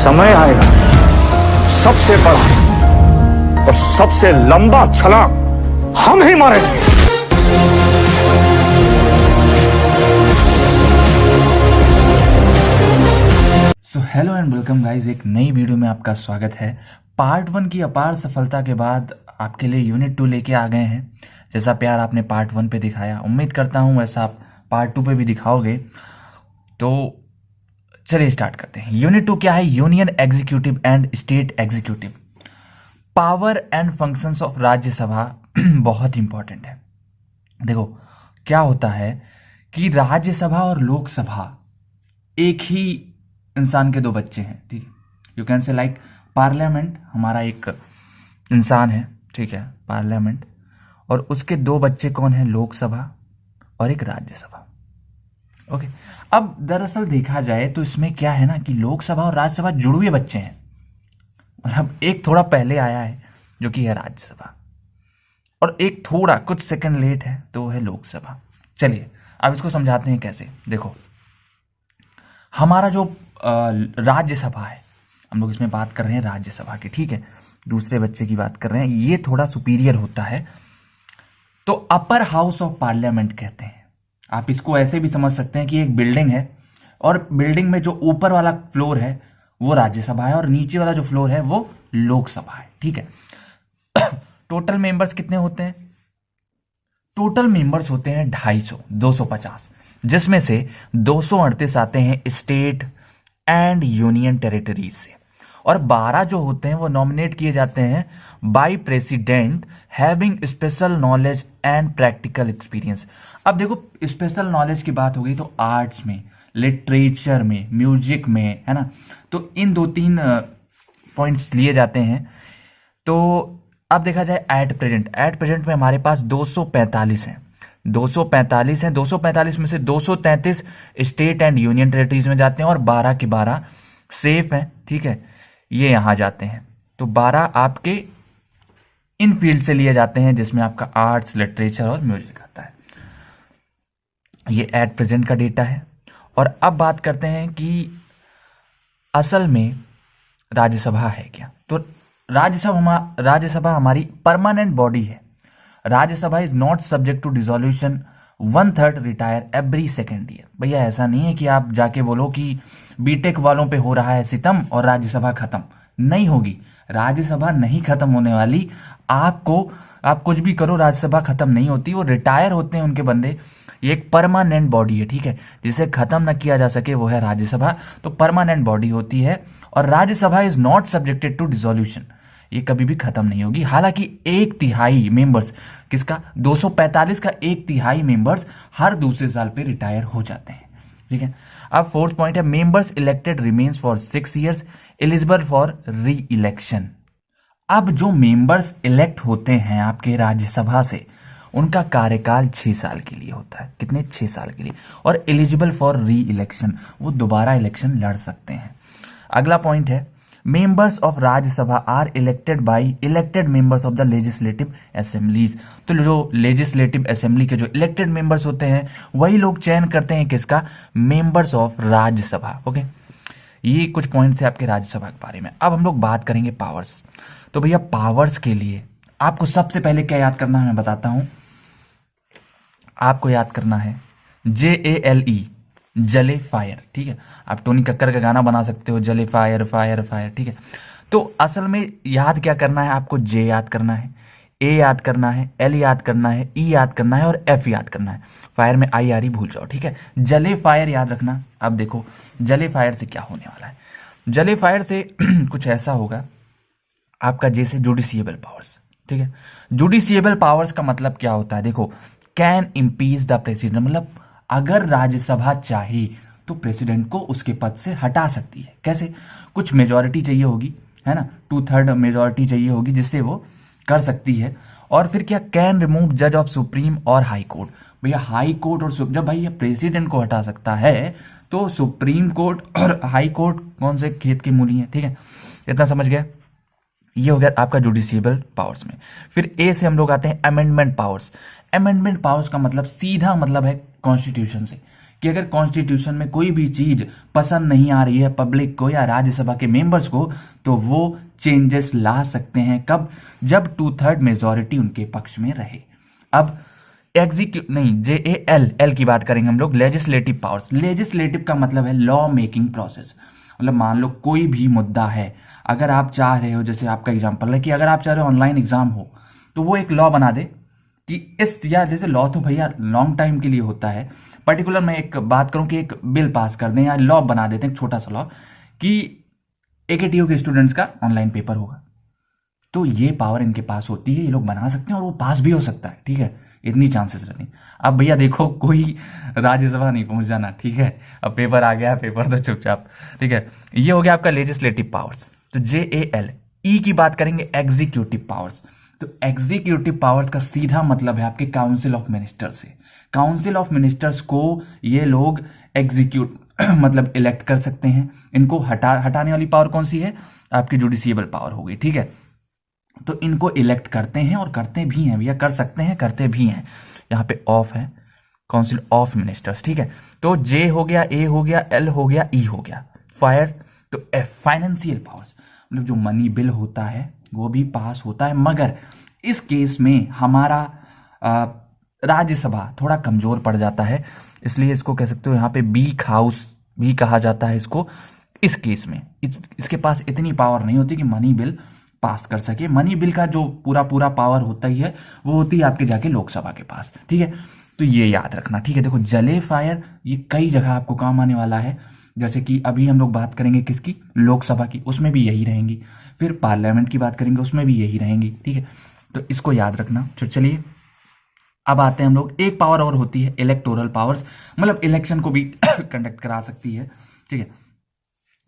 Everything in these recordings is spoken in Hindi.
समय आएगा, सबसे बड़ा और सबसे लंबा छलांग हम ही मारेंगे। So hello and welcome guys, एक नई वीडियो में आपका स्वागत है। पार्ट 1 की अपार सफलता के बाद आपके लिए यूनिट 2 लेके आ गए हैं। जैसा प्यार आपने पार्ट 1 पे दिखाया, उम्मीद करता हूँ वैसा आप पार्ट 2 पे भी दिखाओगे। तो चलिए स्टार्ट करते हैं। यूनिट 2 क्या है? Union executive and state executive, power and functions of Rajya Sabha. बहुत इंपॉर्टेंट है। देखो क्या होता है कि राज्यसभा और लोकसभा एक ही इंसान के दो बच्चे हैं, ठीक है। You can say like parliament हमारा एक इंसान है, ठीक है, पार्लियामेंट, और उसके दो बच्चे कौन है? लोकसभा और एक राज्यसभा। ओके, अब दरअसल देखा जाए तो इसमें क्या है ना कि लोकसभा और राज्यसभा जुड़े हुए बच्चे हैं। मतलब एक थोड़ा पहले आया है जो कि है राज्यसभा, और एक थोड़ा कुछ सेकंड लेट है तो है लोकसभा। चलिए अब इसको समझाते हैं कैसे। देखो हमारा जो राज्यसभा है, हम लोग इसमें बात कर रहे हैं राज्यसभा की, ठीक है, दूसरे बच्चे की बात कर रहे हैं, ये थोड़ा सुपीरियर होता है तो अपर हाउस ऑफ पार्लियामेंट कहते हैं। आप इसको ऐसे भी समझ सकते हैं कि एक बिल्डिंग है और बिल्डिंग में जो ऊपर वाला फ्लोर है वो राज्यसभा है और नीचे वाला जो फ्लोर है वो लोकसभा है, ठीक है। टोटल मेंबर्स कितने होते हैं? टोटल मेंबर्स होते हैं 250, जिसमें से 238 आते हैं स्टेट एंड यूनियन टेरिटरीज से, और 12 जो होते हैं वो नॉमिनेट किए जाते हैं by president having special knowledge and practical experience. अब देखो स्पेशल नॉलेज की बात हो गई तो आर्ट्स में, लिटरेचर में, म्यूजिक में, है ना, तो इन 2-3 पॉइंट्स लिए जाते हैं। तो अब देखा जाए एट प्रेजेंट में हमारे पास 245 हैं। 245 हैं, 245 में से 233 स्टेट एंड यूनियन टेरिटरीज में जाते हैं और 12 के 12 सेफ हैं, ठीक है, ये यहां जाते हैं। तो 12 आपके इन फील्ड से लिए जाते हैं जिसमें आपका आर्ट्स, लिटरेचर और म्यूजिक आता है। ये एट प्रेजेंट का डेटा है। और अब बात करते हैं कि असल में राज्यसभा है क्या। तो राज्यसभा हमारी परमानेंट बॉडी है। Rajya Sabha is not subject to dissolution, 1/3 retire every second year. भैया ऐसा नहीं है कि आप जाके बोलो कि बीटेक वालों पे हो रहा है सितम और राज्यसभा खत्म नहीं होगी। राज्यसभा नहीं खत्म होने वाली। आप कुछ भी करो, राज्यसभा खत्म नहीं होती, वो रिटायर होते हैं उनके बंदे। ये एक परमानेंट बॉडी है, ठीक है, जिसे खत्म न किया जा सके वो है राज्यसभा। तो परमानेंट बॉडी होती है और Rajya Sabha is not subjected to dissolution, ये कभी भी खत्म नहीं होगी। हालांकि 1/3 मेंबर्स, किसका? 245 का 1/3 मेंबर्स हर दूसरे साल पे रिटायर हो जाते हैं, ठीक है। अब फोर्थ पॉइंट है members elected remains for 6 years, eligible for री इलेक्शन। अब जो मेंबर्स इलेक्ट होते हैं आपके राज्यसभा से, उनका कार्यकाल 6 साल के लिए होता है। कितने? 6 साल के लिए। और एलिजिबल फॉर री इलेक्शन, वो दोबारा इलेक्शन लड़ सकते हैं। अगला पॉइंट है members of Rajya Sabha are elected by elected members of the legislative assemblies. तो जो लेजिस्लेटिव असेंबली के जो इलेक्टेड मेंबर्स होते हैं वही लोग चयन करते हैं किसका? Members of Rajya Sabha. ओके, ये कुछ पॉइंट्स है आपके राज्यसभा के बारे में। अब हम लोग बात करेंगे पावर्स। तो भैया पावर्स के लिए आपको सबसे पहले क्या याद करना है मैं बताता हूं। आपको याद करना है JALE, जले फायर, ठीक है। आप टोनी कक्कर का गाना बना सकते हो, जले फायर फायर फायर, ठीक है। तो असल में याद क्या करना है आपको? J याद करना है, A याद करना है, L याद करना है, E याद करना है और F याद करना है। फायर में I R E भूल जाओ, ठीक है। जले फायर याद रखना। अब देखो जले फायर से क्या होने वाला है। जले फायर से कुछ ऐसा होगा आपका जैसे जुडिशियबल पावर्स, ठीक है। जुडिशियबल पावर्स का मतलब क्या होता है? देखो, कैन इम्पीच द प्रेसिडेंट, मतलब अगर राज्यसभा चाहे तो प्रेसिडेंट को उसके पद से हटा सकती है। कैसे? कुछ मेजॉरिटी चाहिए होगी, है ना, 2/3 मेजॉरिटी चाहिए होगी जिससे वो कर सकती है। और फिर क्या? कैन रिमूव जज ऑफ सुप्रीम और हाई कोर्ट। भैया हाई कोर्ट और जब भाई प्रेसिडेंट को हटा सकता है तो सुप्रीम कोर्ट और हाई कोर्ट कौन से खेत की मूली है, ठीक है। इतना समझ गए? ये हो गया आपका जुडिशियबल पावर्स में। फिर ए से हम लोग आते हैं अमेंडमेंट पावर्स। अमेंडमेंट पावर्स का मतलब सीधा मतलब है कॉन्स्टिट्यूशन से कि अगर कॉन्स्टिट्यूशन में कोई भी चीज पसंद नहीं आ रही है पब्लिक को या राज्यसभा के मेंबर्स को, तो वो चेंजेस ला सकते हैं। कब? जब 2/3 मेजोरिटी उनके पक्ष में रहे। अब एग्जीक्यूट नहीं, JAL की बात करेंगे हम लोग, लेजिस्लेटिव पावर्स। लेजिस्लेटिव का मतलब है लॉ मेकिंग प्रोसेस। मतलब मान लो कोई भी मुद्दा है, अगर आप चाह रहे हो, जैसे आपका एग्जांपल है कि अगर आप चाह रहे हो ऑनलाइन एग्जाम हो, तो वो एक लॉ बना दे कि इस, या जैसे लॉ तो भैया लॉन्ग टाइम के लिए होता है, पर्टिकुलर मैं एक बात करूं कि एक बिल पास कर दें या लॉ बना देते हैं, छोटा सा लॉ, कि AKTU के स्टूडेंट्स का ऑनलाइन पेपर होगा। तो ये पावर इनके पास होती है, ये लोग बना सकते हैं और वो पास भी हो सकता है। ठीक है, इतनी चांसेस रहती हैं। अब भैया देखो, कोई राज्यसभा नहीं पहुंच जाना। ठीक है, अब पेपर आ गया, पेपर तो चुपचाप। ठीक है, ये हो गया आपका लेजिस्लेटिव पावर्स। तो JAL। की बात करेंगे एग्जीक्यूटिव पावर्स। तो एग्जीक्यूटिव पावर्स का सीधा मतलब है आपके काउंसिल ऑफ मिनिस्टर से। काउंसिल ऑफ मिनिस्टर्स को ये लोग एग्जीक्यूट मतलब इलेक्ट कर सकते हैं। इनको हटाने वाली पावर कौन सी है? आपकी जुडिशियबल पावर हो गई। ठीक है, तो इनको इलेक्ट करते हैं और करते भी हैं भैया, कर सकते हैं, करते भी हैं। यहाँ पे ऑफ है, काउंसिल ऑफ मिनिस्टर्स। ठीक है, तो J हो गया, A हो गया, L हो गया, E हो गया। फायर तो F, फाइनेंशियल पावर्स। मतलब जो मनी बिल होता है वो भी पास होता है, मगर इस केस में हमारा राज्यसभा थोड़ा कमजोर पड़ जाता है, इसलिए इसको कह सकते हो यहाँ पे वीक हाउस भी कहा जाता है इसको। इस केस में इसके पास इतनी पावर नहीं होती कि मनी बिल पास कर सके। मनी बिल का जो पूरा पावर होता ही है वो होती है आपके जाके लोकसभा के पास। ठीक है, तो ये याद रखना। ठीक है, देखो जले फायर ये कई जगह आपको काम आने वाला है, जैसे कि अभी हम लोग बात करेंगे किसकी? लोकसभा की, उसमें भी यही रहेंगी। फिर पार्लियामेंट की बात करेंगे, उसमें भी यही रहेंगी। ठीक है, तो इसको याद रखना। चलिए अब आते हैं हम लोग, एक पावर और होती है इलेक्टोरल पावर्स, मतलब इलेक्शन को भी कंडक्ट करा सकती है। ठीक है,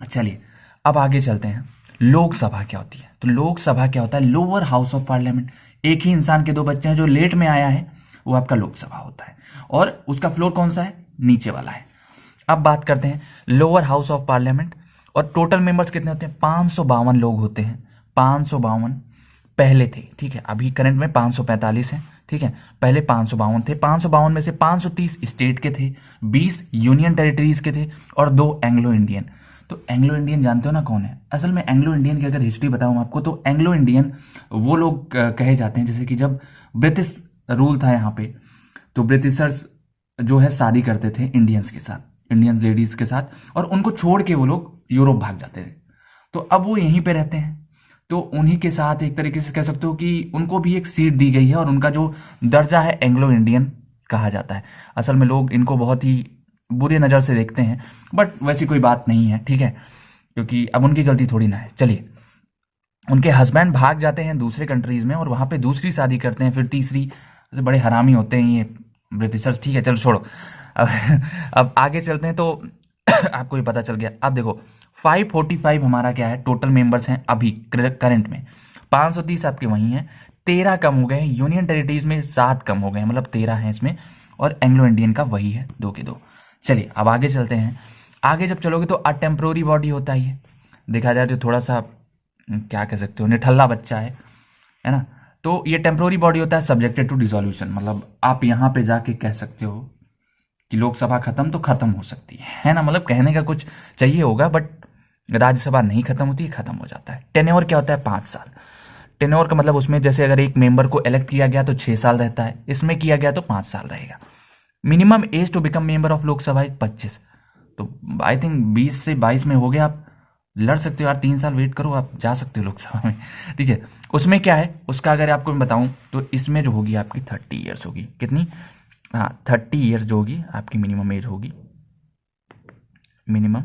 चलिए अब आगे चलते हैं। लोकसभा क्या होती है? तो लोकसभा क्या होता है? Lower house of parliament. एक ही इंसान के दो बच्चे हैं, जो लेट में आया है वो आपका लोकसभा होता है, और उसका फ्लोर कौन सा है? नीचे वाला है। अब बात करते हैं लोअर हाउस ऑफ पार्लियामेंट, और टोटल मेंबर्स कितने होते हैं? 552 लोग होते हैं। 552 पहले थे। ठीक है, अभी करंट में 545 है। ठीक है, पहले 552 थे। 552 में से 530 स्टेट के थे, 20 यूनियन टेरिटरीज के थे, और 2 एंग्लो इंडियन। तो एंग्लो इंडियन जानते हो ना कौन है? असल में एंग्लो इंडियन की अगर हिस्ट्री बताऊं आपको, तो एंग्लो इंडियन वो लोग कहे जाते हैं, जैसे कि जब ब्रिटिश रूल था यहाँ पे, तो ब्रिटिशर्स जो है शादी करते थे इंडियंस के साथ, इंडियन लेडीज के साथ, और उनको छोड़ के वो लोग यूरोप भाग जाते थे। तो अब वो यहीं पे रहते हैं, तो उन्हीं के साथ एक तरीके से कह सकते हो कि उनको भी एक सीट दी गई है, और उनका जो दर्जा है एंग्लो इंडियन कहा जाता है। असल में लोग इनको बहुत ही बुरी नज़र से देखते हैं, बट वैसी कोई बात नहीं है। ठीक है, क्योंकि अब उनकी गलती थोड़ी ना है। चलिए, उनके हस्बैंड भाग जाते हैं दूसरे कंट्रीज में, और वहां पे दूसरी शादी करते हैं, फिर तीसरी। बड़े हरामी होते हैं ये ब्रिटिशर्स। ठीक है, चलो छोड़ो, अब आगे चलते हैं। तो आपको ये पता चल गया। अब देखो 545 हमारा क्या है? टोटल मेंबर्स हैं अभी करंट में। 530 आपके वहीं हैं, 13 कम हो गए हैं। यूनियन टेरिटरीज में 7 कम हो गए हैं, मतलब 13 हैं इसमें, और एंग्लो इंडियन का वही है 2 के 2। चलिए अब आगे चलते हैं। आगे जब चलोगे तो टेम्पोररी बॉडी होता ही है, देखा जाए तो थोड़ा सा क्या कह सकते हो, निठल्ला बच्चा है ना। तो ये टेम्पोररी बॉडी होता है सब्जेक्टेड टू डिसोल्यूशन। मतलब आप यहाँ पे जाके कह सकते हो कि लोकसभा खत्म तो खत्म हो सकती है ना, मतलब कहने का कुछ चाहिए होगा, बट राज्यसभा नहीं खत्म होती, खत्म हो जाता है। टेन्योर क्या होता है? 5 साल। टेन्योर का मतलब उसमें जैसे अगर एक मेंबर को इलेक्ट किया गया तो 6 साल रहता है, इसमें किया गया तो 5 साल रहेगा। Minimum age to become member of Lok Sabha 25। तो आई थिंक 20 से 22 में हो गया, आप लड़ सकते हो यार, 3 साल वेट करो, आप जा सकते हो लोकसभा में। ठीक है, उसमें क्या है उसका अगर आपको मैं बताऊं, तो इसमें जो होगी आपकी 30 ईयर्स होगी। कितनी? हाँ, 30 ईयर्स जो होगी आपकी मिनिमम एज होगी, मिनिमम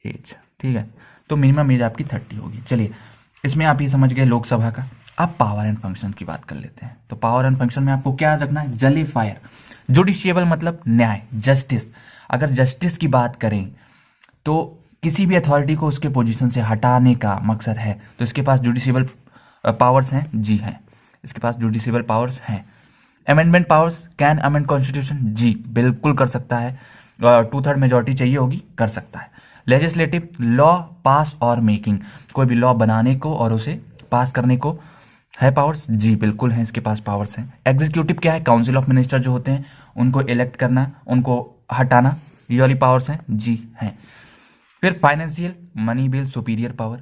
एज। ठीक है, तो मिनिमम एज आपकी 30 होगी। चलिए, इसमें आप ये समझ गए लोकसभा का। अब पावर एंड फंक्शन की बात कर लेते हैं। तो पावर एंड फंक्शन में आपको क्या रखना है? जले फायर। जुडिशियबल मतलब न्याय, जस्टिस। अगर जस्टिस की बात करें तो किसी भी अथॉरिटी को उसके पोजीशन से हटाने का मकसद है, तो इसके पास जुडिशियबल पावर्स हैं। जी हैं, इसके पास जुडिशियबल पावर्स हैं। Amendment powers, can amend constitution. जी बिल्कुल कर सकता है, 2/3 मेजोरिटी चाहिए होगी, कर सकता है। लेजिस्लेटिव, लॉ पास और मेकिंग, कोई भी लॉ बनाने को और उसे पास करने को है पावर्स? जी बिल्कुल है, इसके पास पावर्स हैं। एग्जीक्यूटिव क्या है? काउंसिल ऑफ मिनिस्टर जो होते हैं उनको इलेक्ट करना, उनको हटाना, ये वाली पावर्स हैं जी हैं। फिर financial, money bill, superior power.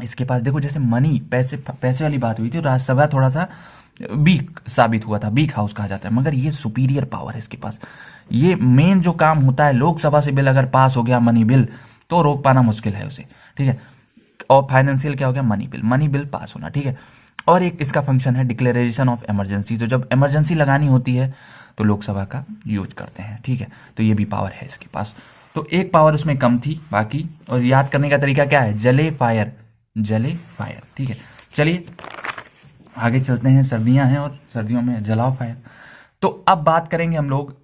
इसके पास देखो जैसे मनी, पैसे पैसे वाली बात हुई थी, राज्यसभा थोड़ा सा वीक साबित हुआ था, वीक हाउस कहा जाता है, मगर ये सुपीरियर पावर है इसके पास। ये मेन जो काम होता है, लोकसभा से बिल अगर पास हो गया मनी बिल तो रोक पाना मुश्किल है उसे, ठीक है। और फाइनेंशियल क्या हो गया? मनी बिल पास होना, ठीक है। और एक इसका फंक्शन है डिक्लेरेशन ऑफ इमरजेंसी, तो जब इमरजेंसी लगानी होती है तो लोकसभा का यूज करते हैं, ठीक है। तो ये भी पावर है इसके पास। तो एक पावर उसमें कम थी बाकी। और याद करने का तरीका क्या है? जले फायर, ठीक है। चलिए आगे चलते हैं। सर्दियां हैं और सर्दियों में जलाओ फायर। तो अब बात करेंगे हम लोग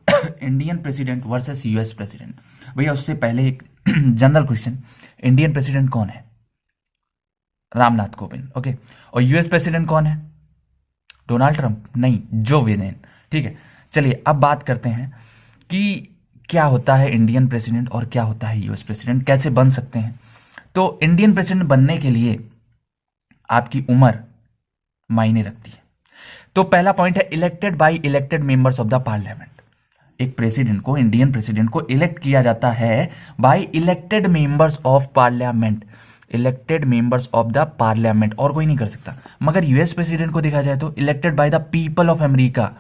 Indian president versus US president. भैया उससे पहले एक जनरल क्वेश्चन, इंडियन प्रेसिडेंट कौन है? रामनाथ कोविंद, ओके। और यूएस प्रेसिडेंट कौन है? Donald Trump? नहीं, जो बिडेन, ठीक है। चलिए अब बात करते हैं कि क्या होता है इंडियन प्रेसिडेंट और क्या होता है यूएस प्रेसिडेंट, कैसे बन सकते हैं। तो इंडियन प्रेसिडेंट बनने के लिए आपकी उम्र मायने रखती है। तो पहला पॉइंट है elected by elected members of the parliament. एक प्रेसिडेंट को, इंडियन प्रेसिडेंट को इलेक्ट किया जाता है by elected members of parliament, elected members of the parliament, और कोई नहीं कर सकता। मगर यूएस प्रेसिडेंट को देखा जाए तो elected by the people of America.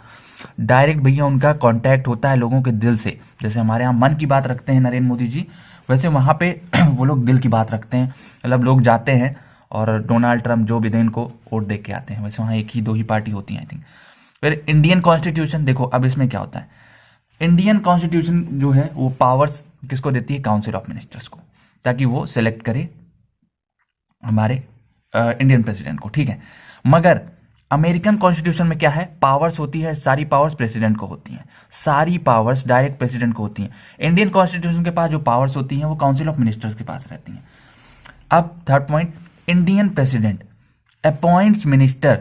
Direct भैया उनका कांटेक्ट होता है लोगों के दिल से। जैसे हमारे यहाँ मन की बात रखते हैं नरेंद्र मोदी जी, वैसे वहां पे वो लोग दिल की बात रखते हैं। मतलब लोग जाते हैं और डोनाल्ड ट्रंप, जो बिडेन को वोट दे के आते हैं। वैसे वहाँ एक ही दो ही पार्टी होती है आई थिंक। फिर इंडियन कॉन्स्टिट्यूशन, देखो अब इसमें क्या होता है, इंडियन कॉन्स्टिट्यूशन जो है वो पावर्स किसको देती है? काउंसिल ऑफ मिनिस्टर्स को, ताकि वो सिलेक्ट करे हमारे इंडियन प्रेसिडेंट को, ठीक है। मगर अमेरिकन कॉन्स्टिट्यूशन में क्या है? पावर्स होती है, सारी पावर्स प्रेसिडेंट को होती हैं, सारी पावर्स डायरेक्ट प्रेसिडेंट को होती हैं। इंडियन कॉन्स्टिट्यूशन के पास जो पावर्स होती हैं वो काउंसिल ऑफ मिनिस्टर्स के पास रहती हैं। अब third point, Indian president appoints minister,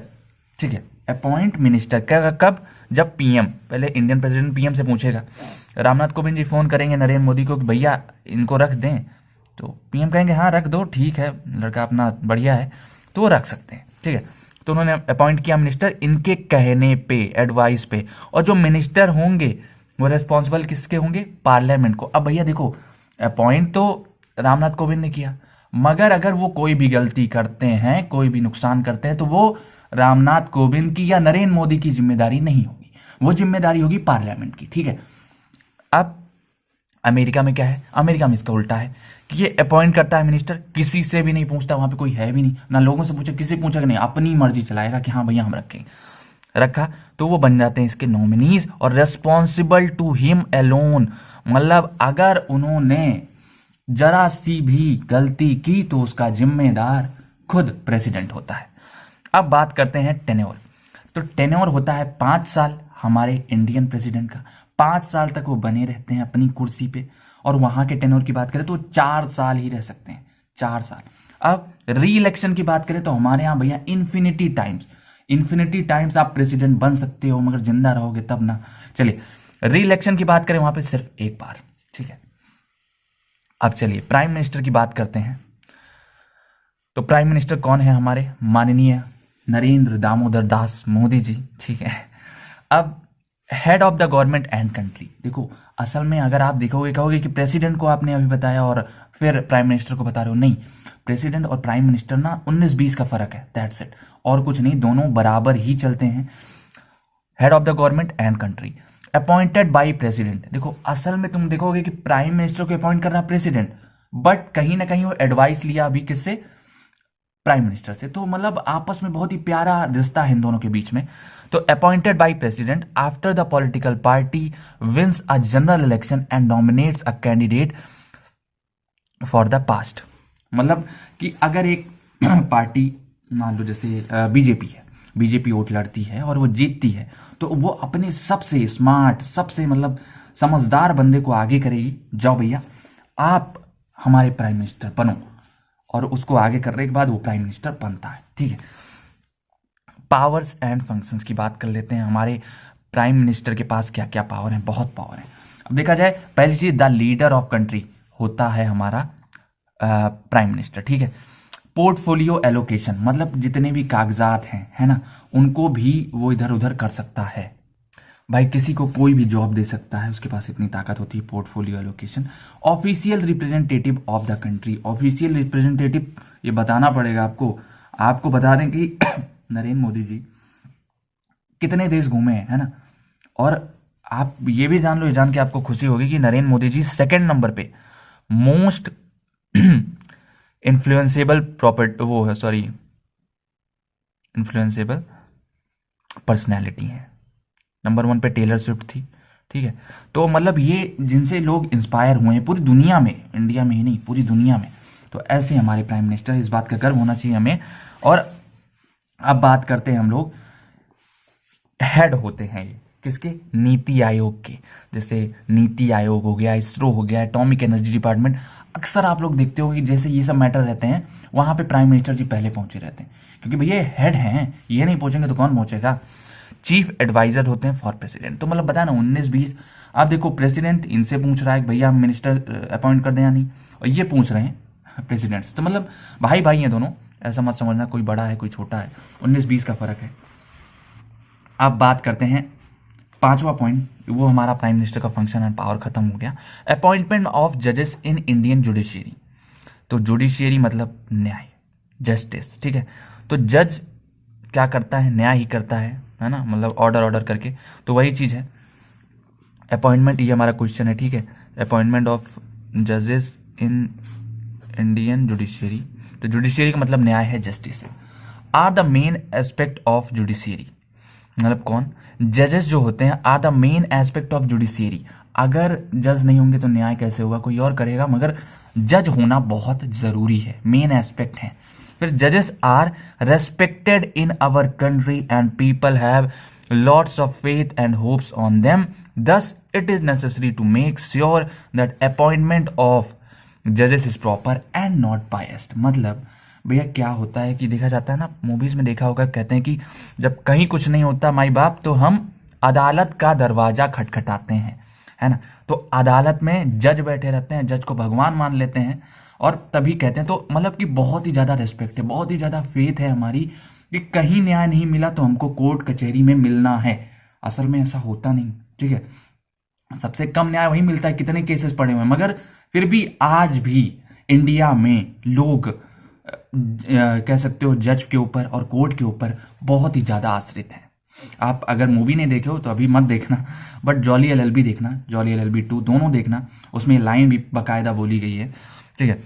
ठीक है। अपॉइंट मिनिस्टर कब? जब पीएम, पहले इंडियन प्रेसिडेंट पीएम से पूछेगा। रामनाथ कोविंद जी फोन करेंगे नरेंद्र मोदी को कि भैया इनको रख दें, तो पीएम कहेंगे हाँ रख दो, ठीक है, लड़का अपना बढ़िया है, तो वो रख सकते हैं, ठीक है। तो उन्होंने अपॉइंट किया मिनिस्टर इनके कहने पे, एडवाइस पे। और जो मिनिस्टर होंगे वो रेस्पॉन्सिबल किसके होंगे? पार्लियामेंट को। अब भैया देखो, अपॉइंट तो रामनाथ कोविंद ने किया, मगर अगर वो कोई भी गलती करते हैं, कोई भी नुकसान करते हैं, तो वो रामनाथ कोविंद की या नरेंद्र मोदी की जिम्मेदारी नहीं होगी, वो जिम्मेदारी होगी पार्लियामेंट की, ठीक है। अब अमेरिका में क्या है? अमेरिका में इसका उल्टा है कि ये अपॉइंट करता है मिनिस्टर, किसी से भी नहीं पूछता, वहां पे कोई है भी नहीं, ना लोगों से पूछा, किसी पूछा कि नहीं, अपनी मर्जी चलाएगा कि हाँ भैया हम रखेंगे, रखा तो वो बन जाते हैं इसके नॉमिनीज और रेस्पॉन्सिबल टू हिम अलोन। मतलब अगर उन्होंने जरा सी भी गलती की तो उसका जिम्मेदार खुद प्रेसिडेंट होता है। अब बात करते हैं टेन्योर। तो टेन्योर होता है 5 साल हमारे इंडियन प्रेसिडेंट का, 5 साल तक वो बने रहते हैं अपनी कुर्सी पे। और वहां के टेन्योर की बात करें तो 4 साल ही रह सकते हैं, 4 साल। अब री इलेक्शन की बात करें तो हमारे यहाँ भैया इन्फिनिटी टाइम्स आप प्रेसिडेंट बन सकते हो, मगर जिंदा रहोगे तब ना। चलिए री इलेक्शन की बात करें वहां पे सिर्फ एक बार, ठीक है। अब चलिए प्राइम मिनिस्टर की बात करते हैं। तो प्राइम मिनिस्टर कौन है? हमारे माननीय नरेंद्र दामोदर दास मोदी जी, ठीक है। अब head of the government and country, देखो असल में अगर आप देखोगे कहोगे कि प्रेसिडेंट को आपने अभी बताया और फिर प्राइम मिनिस्टर को बता रहे हो, नहीं, प्रेसिडेंट और प्राइम मिनिस्टर ना 19-20 का फर्क है, दैट्स इट, और कुछ नहीं, दोनों बराबर ही चलते हैं। Head of the government and country appointed by president. देखो असल में तुम देखोगे कि प्राइम मिनिस्टर को अपॉइंट कर रहा प्रेसिडेंट, बट कहीं ना कहीं वो एडवाइस लिया अभी किससे? प्राइम मिनिस्टर से। तो मतलब आपस में बहुत ही प्यारा रिश्ता है इन दोनों के बीच में। तो appointed by president after the political party wins a general election and nominates a candidate for the past. मतलब कि अगर एक पार्टी मान लो जैसे बीजेपी है, बीजेपी वोट लड़ती है और वो जीतती है, तो वो अपने सबसे स्मार्ट, सबसे मतलब समझदार बंदे को आगे करेगी, जाओ भैया आप हमारे प्राइम मिनिस्टर बनो, और उसको आगे करने के बाद वो प्राइम मिनिस्टर बनता है, ठीक है। पावर्स एंड फंक्शंस की बात कर लेते हैं। हमारे प्राइम मिनिस्टर के पास क्या क्या पावर है? बहुत पावर है। अब देखा जाए, पहली चीज द लीडर ऑफ कंट्री होता है हमारा प्राइम मिनिस्टर, ठीक है। पोर्टफोलियो एलोकेशन, मतलब जितने भी कागजात हैं, है ना, उनको भी वो इधर उधर कर सकता है। भाई किसी को कोई भी जॉब दे सकता है, उसके पास इतनी ताकत होती है। Portfolio allocation. Official representative of the country, official representative, ये बताना पड़ेगा आपको बता दें कि नरेंद्र मोदी जी कितने देश घूमे हैं, है ना। और आप ये भी जान लो, ये जान के आपको खुशी होगी कि नरेंद्र मोदी जी सेकंड नंबर पे मोस्ट इन्फ्लुएंसेबल इन्फ्लुएंसेबल पर्सनैलिटी है। नंबर 1 पे टेलर स्विफ्ट थी, ठीक है। तो मतलब ये जिनसे लोग इंस्पायर हुए हैं पूरी दुनिया में, इंडिया में ही नहीं पूरी दुनिया में। तो ऐसे हमारे प्राइम मिनिस्टर, इस बात का गर्व होना चाहिए हमें। और अब बात करते हैं हम लोग, हेड होते हैं ये किसके, नीति आयोग के। जैसे नीति आयोग हो गया, इसरो हो गया, एटॉमिक एनर्जी डिपार्टमेंट। अक्सर आप लोग देखते हो कि जैसे ये सब मैटर रहते हैं वहां पे प्राइम मिनिस्टर जी पहले पहुंचे रहते हैं, क्योंकि भैया हेड हैं, ये नहीं पहुंचेंगे तो कौन पहुंचेगा। चीफ एडवाइजर होते हैं फॉर प्रेसिडेंट। तो मतलब बताया ना 19-20। आप देखो प्रेसिडेंट इनसे पूछ रहा है भैया हम मिनिस्टर अपॉइंट कर दें या नहीं, और ये पूछ रहे हैं प्रेसिडेंट। तो मतलब भाई भाई हैं दोनों, ऐसा मत समझना कोई बड़ा है कोई छोटा है, 19-20 का फर्क है। अब बात करते हैं 5वां पॉइंट, वो हमारा प्राइम मिनिस्टर का फंक्शन एंड पावर खत्म हो गया। अपॉइंटमेंट ऑफ जजेस इन इंडियन जुडिशियरी। तो जुडिशियरी मतलब न्याय, जस्टिस, ठीक है। तो जज क्या करता है, न्याय ही करता है ना, मतलब ऑर्डर करके। तो वही चीज है अपॉइंटमेंट, ये हमारा क्वेश्चन है, ठीक है। अपॉइंटमेंट ऑफ जजेस इन इंडियन जुडिशियरी। तो जुडिशियरी का मतलब न्याय है, जस्टिस है। Are the main aspect of judiciary, मतलब कौन, जजेस जो होते हैं are the main aspect of judiciary. अगर जज नहीं होंगे तो न्याय कैसे होगा, कोई और करेगा, मगर जज होना बहुत जरूरी है, मेन एस्पेक्ट है। फिर जजेस are respected in our country and people have lots of faith and hopes on them, thus it is necessary to make sure that appointment of जजेस is proper and not biased. मतलब भैया क्या होता है कि देखा जाता है ना, मूवीज में देखा होगा, कहते हैं कि जब कहीं कुछ नहीं होता माई बाप तो हम अदालत का दरवाजा खटखटाते हैं, है ना। तो अदालत में जज बैठे रहते हैं, जज को भगवान मान लेते हैं और तभी कहते हैं। तो मतलब कि बहुत ही ज्यादा रिस्पेक्ट है, बहुत ही ज्यादा फेथ है हमारी कि कहीं न्याय नहीं मिला तो हमको कोर्ट कचहरी में मिलना है। असल में ऐसा होता नहीं, ठीक है। सबसे कम न्याय वही मिलता है, कितने केसेस पड़े हुए हैं, मगर फिर भी आज भी इंडिया में लोग कह सकते हो जज के ऊपर और कोर्ट के ऊपर बहुत ही ज्यादा आश्रित हैं। आप अगर मूवी नहीं देखे हो तो अभी मत देखना, बट जॉली एलएलबी देखना, जॉली एलएलबी 2 दोनों देखना, उसमें लाइन भी बाकायदा बोली गई है, ठीक है।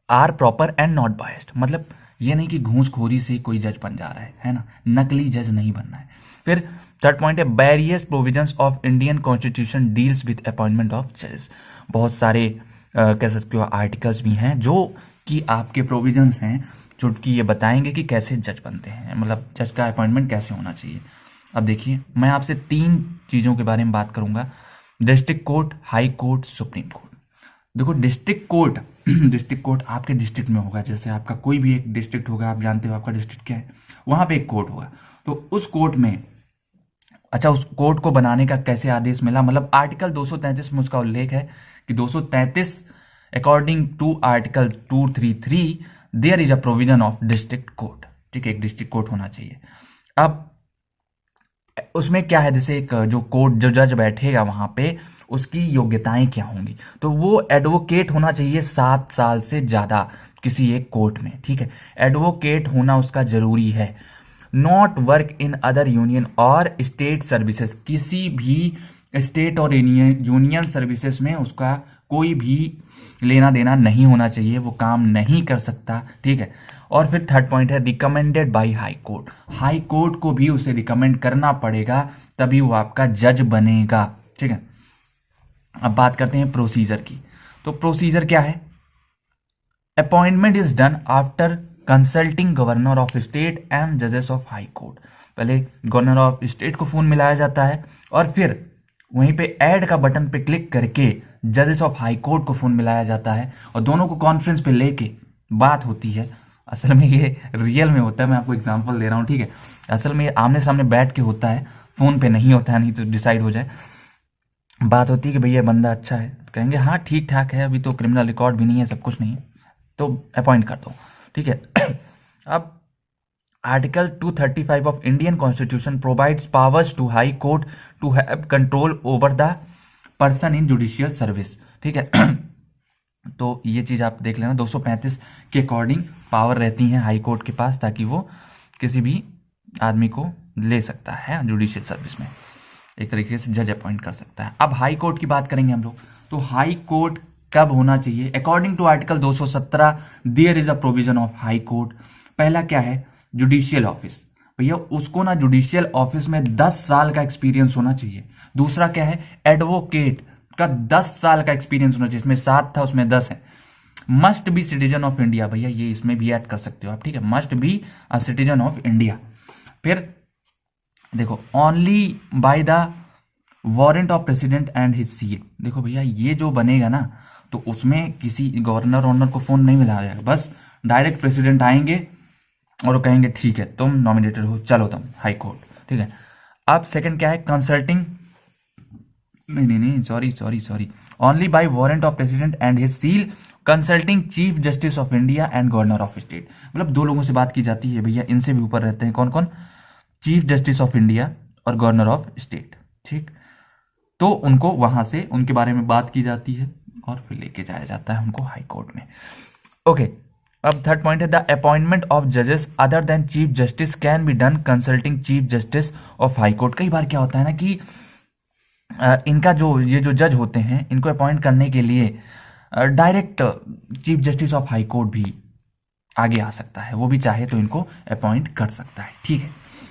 Are proper and not biased, मतलब ये नहीं कि घूसखोरी से कोई जज बन जा रहा है ना, नकली जज नहीं बनना है। फिर थर्ड पॉइंट है various provisions of Indian constitution deals with appointment of जजेस। बहुत सारे कह सकते हो आर्टिकल्स भी हैं जो कि आपके प्रोविजंस हैं जो कि ये बताएंगे कि कैसे जज बनते हैं, मतलब जज का अपॉइंटमेंट कैसे होना चाहिए। अब देखिए मैं आपसे 3 चीज़ों के बारे में बात करूंगा, district court, high court, supreme court. देखो डिस्ट्रिक्ट कोर्ट डिस्ट्रिक्ट कोर्ट आपके डिस्ट्रिक्ट में होगा, जैसे आपका कोई भी एक डिस्ट्रिक्ट होगा, आप जानते हो आपका डिस्ट्रिक्ट क्या है, वहां पे एक कोर्ट होगा। तो उस कोर्ट में, अच्छा उस कोर्ट को बनाने का कैसे आदेश मिला, मतलब आर्टिकल 233 में उसका उल्लेख है कि 233 according to article 233 there is a provision of district court, ठीक है। एक डिस्ट्रिक्ट कोर्ट होना चाहिए। अब उसमें क्या है, जैसे एक जो कोर्ट जो जज बैठेगा वहां पे उसकी योग्यताएं क्या होंगी, तो वो एडवोकेट होना चाहिए 7 साल से ज्यादा किसी एक कोर्ट में, ठीक है। एडवोकेट होना उसका जरूरी है। Not work in other union और स्टेट सर्विसेज, किसी भी स्टेट और यूनियन सर्विसेज में उसका कोई भी लेना देना नहीं होना चाहिए, वो काम नहीं कर सकता, ठीक है। और फिर थर्ड पॉइंट है recommended by high court, high court को भी उसे रिकमेंड करना पड़ेगा तभी वो आपका जज बनेगा, ठीक है। अब बात करते हैं प्रोसीजर की। तो प्रोसीजर क्या है, appointment is done after consulting governor of state and जजेस ऑफ हाई कोर्ट। पहले गवर्नर ऑफ स्टेट को फोन मिलाया जाता है और फिर वहीं पे ऐड का बटन पे क्लिक करके जजेस ऑफ हाई कोर्ट को फोन मिलाया जाता है और दोनों को कॉन्फ्रेंस पे लेके बात होती है। असल में ये रियल में होता है, मैं आपको एग्जांपल दे रहा हूँ, ठीक है। असल में आमने सामने बैठ के होता है, फोन पे नहीं होता है, नहीं तो डिसाइड हो जाए। बात होती है कि भैया बंदा अच्छा है, कहेंगे हाँ ठीक ठाक है, अभी तो क्रिमिनल रिकॉर्ड भी नहीं है, सब कुछ नहीं है, तो अपॉइंट कर दो। ठीक है। अब article 235 of Indian constitution provides powers to high court to have control over the person in judicial service, ठीक है। तो ये चीज आप देख लेना, 235 के अकॉर्डिंग पावर रहती है हाई कोर्ट के पास, ताकि वो किसी भी आदमी को ले सकता है जुडिशियल सर्विस में, एक तरीके से जज अपॉइंट कर सकता है। अब हाई कोर्ट की बात करेंगे हम लोग, तो हाई कोर्ट कब होना चाहिए? According to article 217 there is a provision of high court. पहला क्या है? जुडिशियल ऑफिस, भैया उसको ना जुडिशियल ऑफिस में 10 साल का एक्सपीरियंस होना चाहिए। दूसरा क्या है? एडवोकेट का 10 साल का एक्सपीरियंस होना चाहिए, इसमें 7 था उसमें 10 है। Must be citizen of India, भैया ये इसमें भी ऐड कर सकते हो आप, ठीक है, must be a citizen of India. फिर देखो, only by the warrant of president and his seal. देखो भैया ये जो बनेगा ना, तो उसमें किसी गवर्नर ऑनर को फोन नहीं मिलाया जाएगा, बस डायरेक्ट प्रेसिडेंट आएंगे और वो कहेंगे ठीक है तुम नॉमिनेटेड हो, चलो तुम हाई कोर्ट, ठीक है। अब सेकंड क्या है? कंसल्टिंग, नहीं sorry, only by warrant of president and his seal consulting chief justice of India and governor of state. मतलब 2 लोगों से बात की जाती है भैया, इनसे भी ऊपर रहते हैं कौन कौन? चीफ जस्टिस ऑफ इंडिया और गवर्नर ऑफ स्टेट, ठीक। तो उनको वहां से उनके बारे में बात की जाती है और फिर लेके जाया जाता है उनको हाई कोर्ट में। ओके, अब थर्ड पॉइंट है द अपॉइंटमेंट ऑफ जजेस other than chief justice can be done consulting chief justice of high court. कई बार क्या होता है ना कि इनका ये जो जज होते हैं, इनको अपॉइंट करने के लिए direct chief justice of high court भी आगे आ सकता है, वो भी चाहे तो इनको अपॉइंट कर सकता है, ठीक है।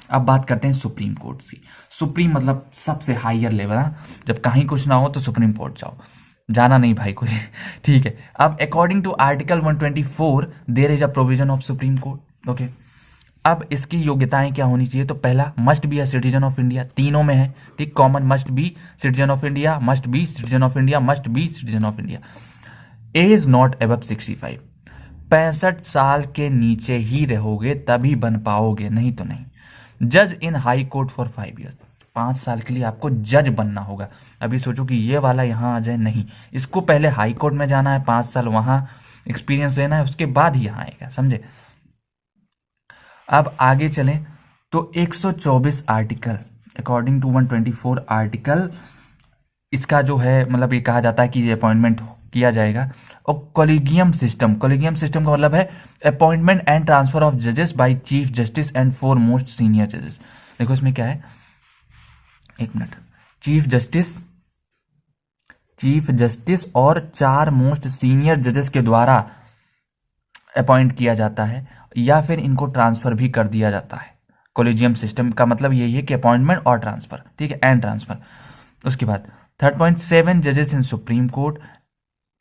अब बात करते हैं सुप्रीम कोर्ट की। सुप्रीम मतलब सबसे हायर लेवल, जब कहीं कुछ ना हो तो सुप्रीम कोर्ट जाओ, जाना नहीं भाई कोई, ठीक है। अब according to article 124 there is a provision of supreme court, okay. अब इसकी योग्यताएं क्या होनी चाहिए? तो पहला, must be a citizen of India, तीनों में है, ठीक, common, must be citizen of India, must be citizen of India, must be citizen of India. Age not above 65, 65 साल के नीचे ही रहोगे तभी बन पाओगे, नहीं तो नहीं। जज इन हाई कोर्ट फॉर 5 ईयर्स, 5 साल के लिए आपको जज बनना होगा। अभी सोचो कि ये वाला यहां आ जाए, नहीं, इसको पहले हाई कोर्ट में जाना है, 5 साल वहां एक्सपीरियंस लेना है, उसके बाद ही यहां आएगा, समझे। अब आगे चलें तो 124 आर्टिकल, अकॉर्डिंग टू 124 आर्टिकल, इसका जो है मतलब ये कहा जाता है कि ये अपॉइंटमेंट किया जाएगा। और कोलिगियम सिस्टम का मतलब है अपॉइंटमेंट एंड ट्रांसफर ऑफ जजेस by chief justice and 4 most senior जजेस। देखो इसमें क्या है, एक मिनट, चीफ जस्टिस और 4 मोस्ट सीनियर जजेस के द्वारा अपॉइंट किया जाता है, या फिर इनको ट्रांसफर भी कर दिया जाता है। कोलिजियम सिस्टम का मतलब यही है कि अपॉइंटमेंट और ट्रांसफर, ठीक है, एंड ट्रांसफर। उसके बाद 3.7 जजेस in supreme court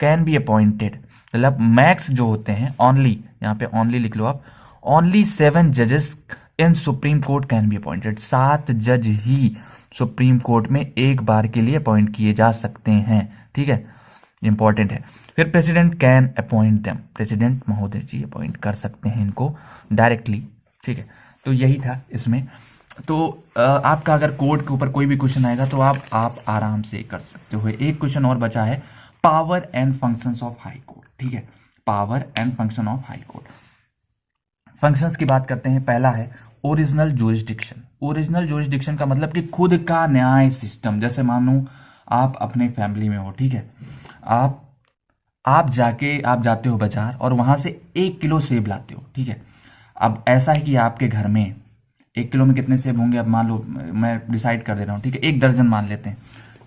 can be appointed, मतलब मैक्स जो होते हैं, ओनली, यहाँ पे ओनली लिख लो आप, ओनली 7 जजेस in supreme court can be appointed, 7 जज ही सुप्रीम कोर्ट में एक बार के लिए अपॉइंट किए जा सकते हैं, ठीक है, इंपॉर्टेंट है। फिर president can appoint them, president महोदय जी अपॉइंट कर सकते हैं इनको डायरेक्टली, ठीक है। तो यही था इसमें। तो आपका अगर कोर्ट के ऊपर कोई भी क्वेश्चन आएगा तो आप आराम से कर सकते हो। एक क्वेश्चन और बचा है, power and functions of high court, ठीक है, power and function of high court. Functions की बात करते हैं। पहला है ओरिजिनल जुरिस्डिक्शन। ओरिजिनल जुरिस्डिक्शन का मतलब कि खुद का न्याय सिस्टम। जैसे मान लो आप अपने फैमिली में हो, ठीक है, आप जाते हो बाजार और वहां से 1 किलो सेब लाते हो, ठीक है। अब ऐसा है कि आपके घर में 1 किलो में कितने सेब होंगे, अब मान लो मैं डिसाइड कर दे रहा हूँ, ठीक है, 1 दर्जन मान लेते हैं,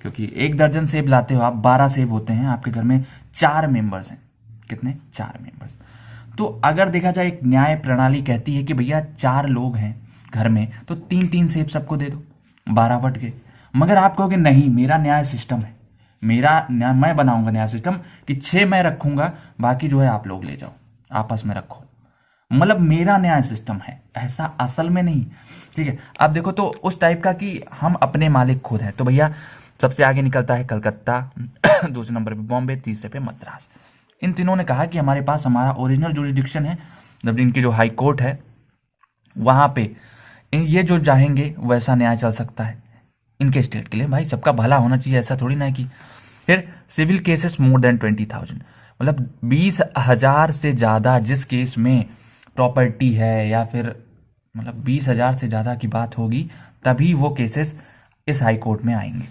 क्योंकि 1 दर्जन सेब लाते हो आप, 12 सेब होते हैं, आपके घर में 4 मेंबर्स हैं, कितने, 4 मेंबर्स। तो अगर देखा जाए, एक न्याय प्रणाली कहती है कि भैया 4 लोग हैं घर में, तो 3-3 सेब सबको दे दो, 12 बट गए। मगर आप कहोगे नहीं, मेरा न्याय सिस्टम है, मैं बनाऊंगा न्याय सिस्टम कि 6 मैं रखूंगा, बाकी जो है आप लोग ले जाओ, आपस में रखो, मतलब मेरा न्याय सिस्टम है। ऐसा असल में नहीं, ठीक है। अब देखो तो उस टाइप का कि हम अपने मालिक खुद हैं। तो भैया सबसे आगे निकलता है कलकत्ता, दूसरे नंबर पे बॉम्बे, तीसरे पे मद्रास। इन तीनों ने कहा कि हमारे पास हमारा ओरिजिनल जुरिस्डिक्शन है, जब इनकी जो हाई कोर्ट है वहां पे ये जो चाहेंगे वैसा न्याय चल सकता है इनके स्टेट के लिए। भाई सबका भला होना चाहिए, ऐसा थोड़ी ना कि। फिर सिविल केसेस मोर देन 20,000, मतलब 20,000 से ज्यादा जिस केस में प्रॉपर्टी है या फिर मतलब 20,000 से ज़्यादा की बात होगी, तभी वो केसेस इस हाई कोर्ट में आएंगे।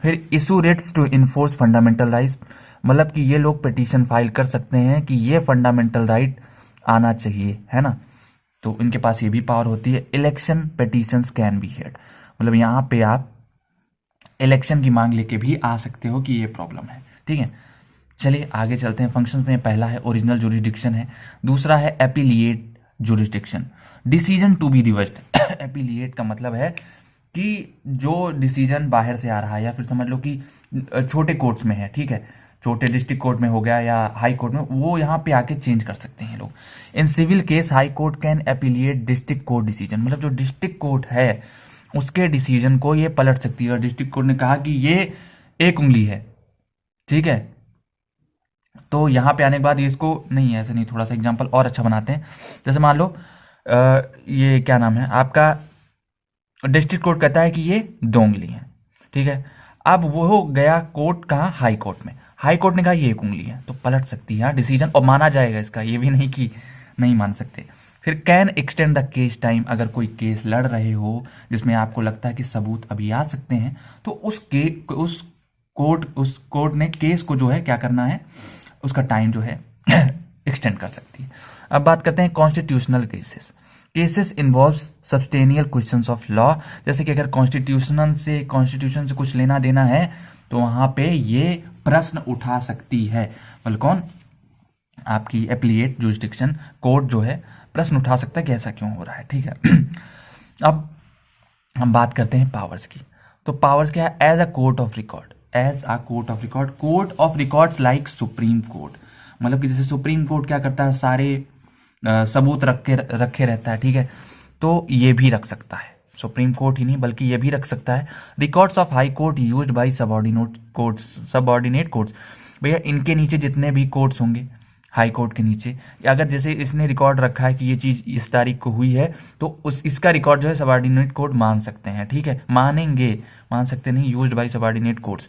फिर issue writs to enforce fundamental rights, मतलब कि ये लोग पिटीशन फाइल कर सकते हैं कि ये फंडामेंटल राइट आना चाहिए, है ना, तो इनके पास ये भी पावर होती है। Election petitions can be head, मतलब यहाँ पे आप इलेक्शन की मांग लेके भी आ सकते हो कि ये प्रॉब्लम है, ठीक है। चलिए आगे चलते हैं। फंक्शंस में पहला है ओरिजिनल जुरिडिक्शन है, दूसरा है appellate jurisdiction, decision to be reversed. Appellate का मतलब है कि जो डिसीजन बाहर से आ रहा है या फिर समझ लो कि छोटे कोर्ट्स में है, ठीक है, छोटे डिस्ट्रिक्ट कोर्ट में हो गया या हाई कोर्ट में, वो यहाँ पे आके चेंज कर सकते हैं लोग। In civil case high court can appellate district court decision, मतलब जो डिस्ट्रिक्ट कोर्ट है उसके डिसीजन को ये पलट सकती है। और डिस्ट्रिक्ट कोर्ट ने कहा कि ये 1 उंगली है, ठीक है, तो यहाँ पे आने के बाद ये इसको नहीं है, ऐसे नहीं, थोड़ा सा एग्जांपल और अच्छा बनाते हैं। जैसे मान लो ये क्या नाम है आपका, डिस्ट्रिक्ट कोर्ट कहता है कि ये 2 उंगली है, ठीक है। अब वो गया कोर्ट कहाँ, हाई कोर्ट में, हाई कोर्ट ने कहा ये 1 उंगली है, तो पलट सकती है डिसीजन और माना जाएगा इसका, ये भी नहीं कि नहीं मान सकते। फिर can extend the case time, अगर कोई केस लड़ रहे हो जिसमें आपको लगता है कि सबूत अभी आ सकते हैं, तो उस कोर्ट ने केस को जो है क्या करना है, उसका टाइम जो है एक्सटेंड कर सकती है। अब बात करते हैं constitutional cases involve substantial questions of law, जैसे कि अगर कॉन्स्टिट्यूशन से कुछ लेना देना है तो वहां पे ये प्रश्न उठा सकती है, मतलब कौन, आपकी एपीलिएट जुरिडिक्शन कोर्ट जो है प्रश्न उठा सकता है कि ऐसा क्यों हो रहा है, ठीक है। अब हम बात करते हैं पावर्स की, तो पावर्स क्या है, as a court of record, court of records like supreme court, मतलब कि जैसे सुप्रीम कोर्ट क्या करता है, सारे सबूत रखे रहता है, ठीक है, तो ये भी रख सकता है, सुप्रीम कोर्ट ही नहीं बल्कि ये भी रख सकता है। Records of high court used by subordinate courts, भैया इनके नीचे जितने भी कोर्ट्स होंगे हाई कोर्ट के नीचे, अगर जैसे इसने रिकॉर्ड रखा है कि ये चीज इस तारीख को हुई है, तो इसका रिकॉर्ड जो है सबऑर्डिनेट कोर्ट मान सकते हैं, ठीक है, मान सकते नहीं, used by subordinate courts.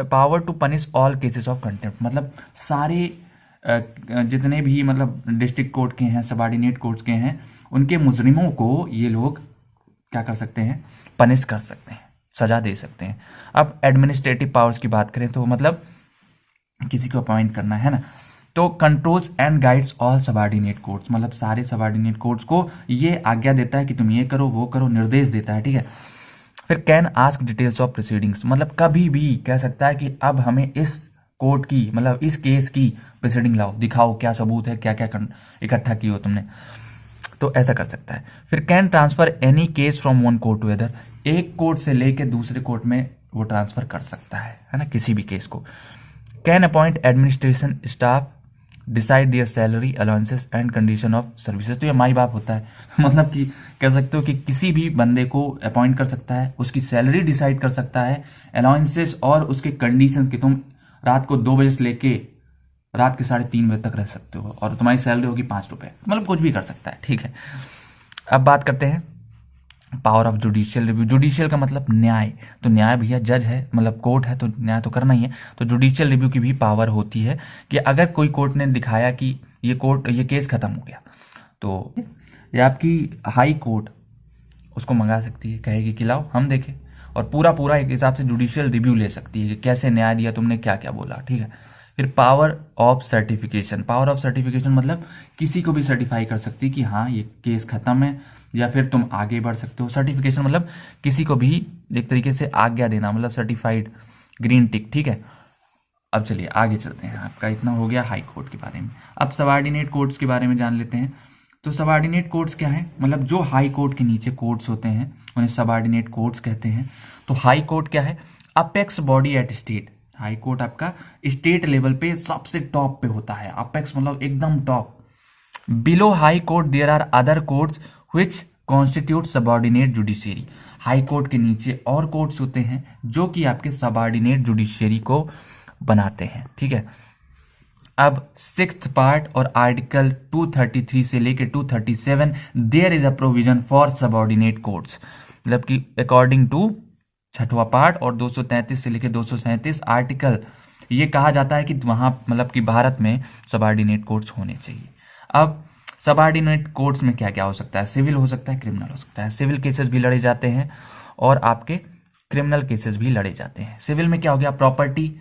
Power to punish all cases of contempt, मतलब सारे जितने भी मतलब डिस्ट्रिक्ट कोर्ट के हैं, सबऑर्डिनेट कोर्ट्स के हैं, उनके मुजरिमों को ये लोग क्या कर सकते हैं, पनिश कर सकते हैं, सजा दे सकते हैं। अब एडमिनिस्ट्रेटिव पावर्स की बात करें तो मतलब किसी को अपॉइंट करना है ना, तो controls and guides all subordinate courts, मतलब सारे सबऑर्डिनेट कोर्ट्स को ये आज्ञा देता है कि तुम ये करो वो करो, निर्देश देता है, ठीक है। फिर can ask details of proceedings, मतलब कभी भी कह सकता है कि अब हमें इस कोर्ट की, मतलब इस केस की प्रोसीडिंग लाओ, दिखाओ क्या सबूत है, क्या क्या इकट्ठा की हो तुमने, तो ऐसा कर सकता है। फिर can transfer any case from one court to other, एक कोर्ट से लेके दूसरे कोर्ट में वो ट्रांसफर कर सकता है ना, किसी भी केस को। Can appoint administration staff, decide their salary, allowances and condition of services, तो ये माई बाप होता है, मतलब कि कह सकते हो कि किसी भी बंदे को अपॉइंट कर सकता है, उसकी सैलरी डिसाइड कर सकता है, अलाउंसेस और उसके कंडीशन कि तुम रात को 2 बजे से लेके रात के 3:30 बजे तक रह सकते हो और तुम्हारी सैलरी होगी 5 रुपए, मतलब कुछ भी कर सकता है, ठीक है। अब बात करते हैं power of judicial review. Judicial का मतलब न्याय, तो न्याय भैया जज है, मतलब कोर्ट है तो न्याय तो करना ही है, तो जुडिशियल रिव्यू की भी पावर होती है कि अगर कोई कोर्ट ने दिखाया कि ये केस खत्म हो गया, तो ये आपकी हाई कोर्ट उसको मंगा सकती है, कहेगी कि लाओ हम देखें, और पूरा एक हिसाब से जुडिशियल रिव्यू ले सकती है कि कैसे न्याय दिया तुमने, क्या क्या बोला, ठीक है। फिर पावर ऑफ सर्टिफिकेशन मतलब किसी को भी सर्टिफाई कर सकती है कि हाँ ये केस खत्म है या फिर तुम आगे बढ़ सकते हो। सर्टिफिकेशन मतलब किसी को भी एक तरीके से आज्ञा देना, मतलब सर्टिफाइड, ग्रीन टिक, ठीक है। अब चलिए आगे चलते हैं, आपका इतना हो गया हाई कोर्ट के बारे में। अब सबऑर्डिनेट कोर्ट्स के बारे में जान लेते हैं। तो सबऑर्डिनेट कोर्ट्स क्या है, मतलब जो हाई कोर्ट के नीचे कोर्ट्स होते हैं उन्हें सबऑर्डिनेट कोर्ट्स कहते हैं। तो हाई कोर्ट क्या है, apex body at state, high court आपका स्टेट लेवल पे सबसे टॉप पे होता है, अपेक्स मतलब एकदम top. Below high court there are other courts which constitute subordinate judiciary, high court के नीचे और कोर्ट्स होते हैं जो कि आपके सबऑर्डिनेट जुडिशियरी को बनाते हैं, ठीक है। अब 6th पार्ट और आर्टिकल 233 से लेके 237 there is a provision for subordinate courts, मतलब कि अकॉर्डिंग टू 6वां पार्ट और 233 से लेके 237 आर्टिकल, ये कहा जाता है कि वहां मतलब कि भारत में सबऑर्डिनेट कोर्ट्स होने चाहिए। अब सबऑर्डिनेट कोर्ट्स में क्या क्या हो सकता है, सिविल हो सकता है, क्रिमिनल हो सकता है। सिविल केसेस भी लड़े जाते हैं और आपके क्रिमिनल केसेस भी लड़े जाते हैं। सिविल में क्या हो गया, प्रॉपर्टी,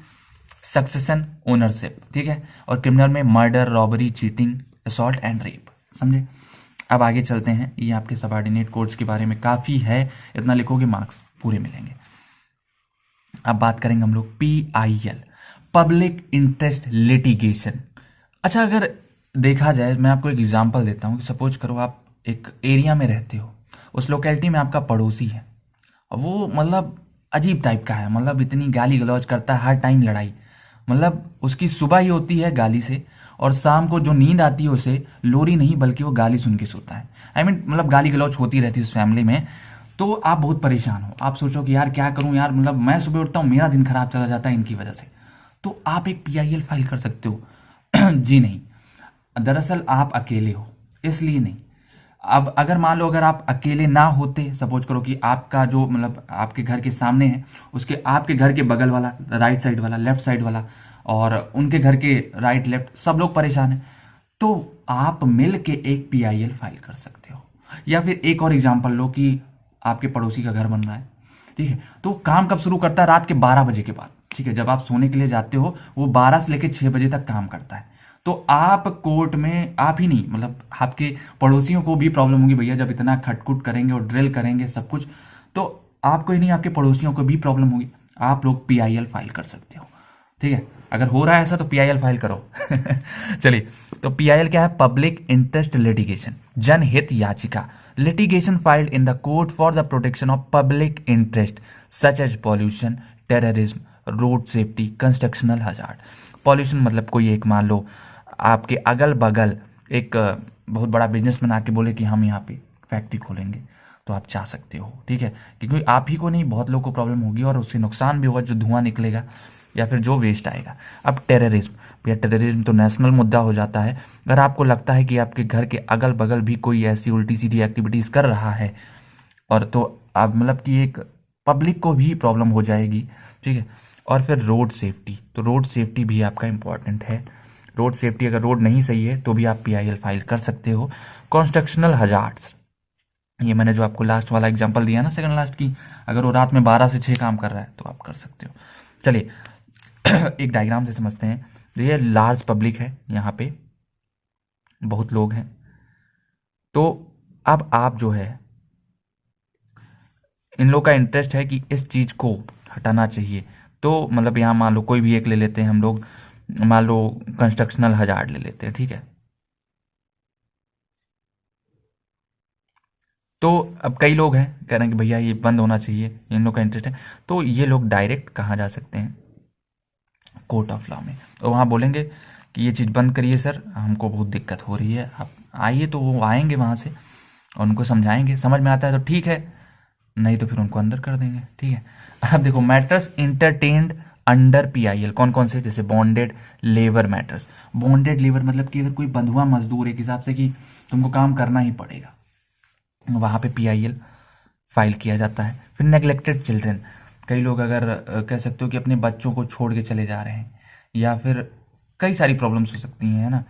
सक्सेशन, ओनरशिप, ठीक है। और क्रिमिनल में murder, robbery, cheating, assault and rape, समझे। अब आगे चलते हैं, ये आपके सबऑर्डिनेट कोर्ट्स के बारे में काफ़ी है, इतना लिखोगे मार्क्स पूरे मिलेंगे। अब बात करेंगे हम लोग PIL, पब्लिक इंटरेस्ट लिटिगेशन। अच्छा, अगर देखा जाए, मैं आपको एक एग्जांपल देता हूँ कि सपोज करो आप एक एरिया में रहते हो, उस लोकेलिटी में आपका पड़ोसी है, वो मतलब अजीब टाइप का है, मतलब इतनी गाली गलौज करता है, हर टाइम लड़ाई, मतलब उसकी सुबह ही होती है गाली से, और शाम को जो नींद आती है उसे लोरी नहीं बल्कि वो गाली सुन के सोता है। मतलब गाली गलौज होती रहती है उस फैमिली में। तो आप बहुत परेशान हो, आप सोचो कि यार क्या करूं यार, मतलब मैं सुबह उठता हूं मेरा दिन खराब चला जाता है इनकी वजह से। तो आप एक PIL फाइल कर सकते हो। जी नहीं, दरअसल आप अकेले हो इसलिए नहीं। अब अगर मान लो अगर आप अकेले ना होते, सपोज करो कि आपका जो मतलब आपके घर के सामने है, उसके आपके घर के बगल वाला, राइट साइड वाला, लेफ्ट साइड वाला, और उनके घर के राइट लेफ्ट सब लोग परेशान हैं, तो आप मिल के एक PIL फाइल कर सकते हो। या फिर एक और एग्जांपल लो कि आपके पड़ोसी का घर बन रहा है, ठीक है, तो काम कब शुरू करता है, रात के 12 बजे के बाद, ठीक है, जब आप सोने के लिए जाते हो वो 12 से लेकर 6 बजे तक काम करता है। तो आप कोर्ट में, आप ही नहीं मतलब आपके पड़ोसियों को भी प्रॉब्लम होगी, भैया जब इतना खटखुट करेंगे और ड्रिल करेंगे सब कुछ, तो आपको ही नहीं आपके पड़ोसियों को भी प्रॉब्लम होगी। आप लोग PIL फाइल कर सकते हो, ठीक है। अगर हो रहा है ऐसा तो PIL फाइल करो। चलिए, तो PIL क्या है, पब्लिक इंटरेस्ट लिटिगेशन, जनहित याचिका, litigation filed in the court for the protection of public interest such as pollution, terrorism, road safety, constructional hazard. Pollution मतलब कोई एक मान लो आपके अगल बगल एक बहुत बड़ा बिजनेस बना के बोले कि हम यहाँ पे फैक्ट्री खोलेंगे, तो आप चाह सकते हो, ठीक है, क्योंकि आप ही को नहीं बहुत लोगों को प्रॉब्लम होगी और उससे नुकसान भी होगा, जो धुआं निकलेगा या फिर जो वेस्ट आएगा। अब टेररिज्म, भैया टेररिज्म तो नेशनल मुद्दा हो जाता है। अगर आपको लगता है कि आपके घर के अगल बगल भी कोई ऐसी उल्टी सीधी एक्टिविटीज़ कर रहा है, और तो आप मतलब कि एक पब्लिक को भी प्रॉब्लम हो जाएगी, ठीक है। और फिर रोड सेफ्टी, तो रोड सेफ्टी भी आपका इंपॉर्टेंट है। रोड सेफ्टी, अगर रोड नहीं सही है तो भी आप PIL फाइल कर सकते हो। कॉन्स्ट्रक्शनल हजार्ड्स, ये मैंने जो आपको लास्ट वाला एग्जांपल दिया ना, सेकंड लास्ट की, अगर वो रात में 12 से 6 काम कर रहा है तो आप कर सकते हो। चलिए, एक डायग्राम से समझते हैं। ये लार्ज पब्लिक है, यहाँ पे बहुत लोग हैं, तो अब आप जो है इन लोग का इंटरेस्ट है कि इस चीज को हटाना चाहिए। तो मतलब यहाँ मान लो कोई भी एक ले लेते हैं हम लोग, मान लो कंस्ट्रक्शनल हजार्ड ले लेते हैं, ठीक है। तो अब कई लोग हैं कह रहे हैं कि भैया ये बंद होना चाहिए, इन लोग का इंटरेस्ट है, तो ये लोग डायरेक्ट कहाँ जा सकते हैं, कोर्ट ऑफ लॉ में। तो वहाँ बोलेंगे कि ये चीज़ बंद करिए सर, हमको बहुत दिक्कत हो रही है, आप आइए। तो वो आएंगे वहाँ से और उनको समझाएंगे, समझ में आता है तो ठीक है, नहीं तो फिर उनको अंदर कर देंगे, ठीक है। अब देखो, मैटर्स इंटरटेन्ड अंडर PIL कौन कौन से, जैसे bonded labour matters. Bonded labour मतलब कि अगर कोई बंधुआ मजदूर, एक हिसाब से कि तुमको काम करना ही पड़ेगा, वहाँ पे PIL फाइल किया जाता है। फिर नेग्लेक्टेड चिल्ड्रेन, कई लोग अगर कह सकते हो कि अपने बच्चों को छोड़ के चले जा रहे हैं, या फिर कई सारी प्रॉब्लम्स हो सकती हैं, है ना,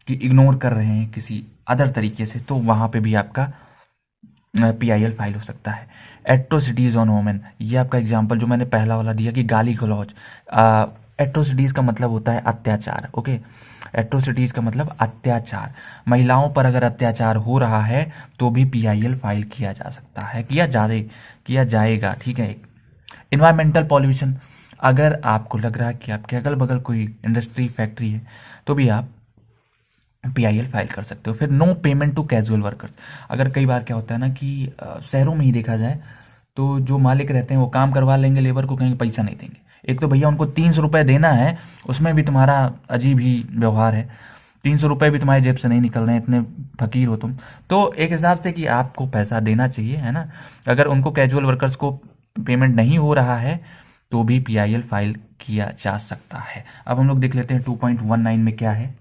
कि इग्नोर कर रहे हैं किसी अदर तरीके से, तो वहाँ पे भी आपका PIL फाइल हो सकता है। एट्रोसिटीज ऑन वोमेन, ये आपका एग्जांपल जो मैंने पहला वाला दिया कि गाली गलौज। एट्रोसिटीज का मतलब होता है अत्याचार, ओके। एट्रोसिटीज का मतलब अत्याचार, महिलाओं पर अगर अत्याचार हो रहा है तो भी PIL फाइल किया जा सकता है, किया जाएगा, ठीक है। इन्वायरमेंटल पॉल्यूशन, अगर आपको लग रहा है कि आपके अगल बगल कोई इंडस्ट्री फैक्ट्री है तो भी आप PIL फाइल कर सकते हो। फिर no payment to casual workers, अगर कई बार क्या होता है ना कि शहरों में ही देखा जाए तो जो मालिक रहते हैं वो काम करवा लेंगे, लेबर को कहेंगे पैसा नहीं देंगे। एक तो भैया उनको 300 रुपये देना है, उसमें भी तुम्हारा अजीब ही व्यवहार है, 300 रुपये भी तुम्हारी जेब से नहीं निकल रहे हैं, इतने फकीर हो तुम। तो एक हिसाब से कि आपको पैसा देना चाहिए, है ना। अगर उनको कैजुअल वर्कर्स को पेमेंट नहीं हो रहा है तो भी PIL फाइल किया जा सकता है। अब हम लोग देख लेते हैं 2.19 में क्या है।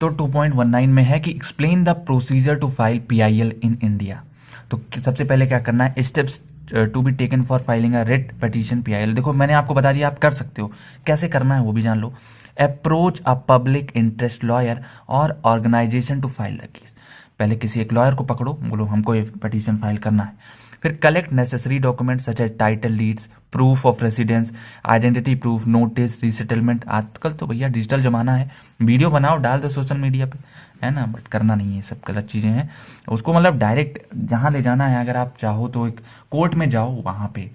तो 2.19 में है कि explain the procedure to file PIL in India. तो सबसे पहले क्या करना है, steps to be taken for filing a writ petition PIL। देखो मैंने आपको बता दिया, आप कर सकते हो, कैसे करना है वो भी जान लो। Approach a public interest lawyer और organization to file the case. पहले किसी एक लॉयर को पकड़ो, बोलो हमको ये पिटीशन फाइल करना है। फिर collect necessary document such as title deeds, proof of residence, identity proof, notice, resettlement. आजकल तो भैया डिजिटल जमाना है, वीडियो बनाओ डाल दो सोशल मीडिया पे, है ना, बट करना नहीं है, सब गलत चीज़ें हैं। उसको मतलब डायरेक्ट जहाँ ले जाना है, अगर आप चाहो तो एक कोर्ट में जाओ, वहाँ पे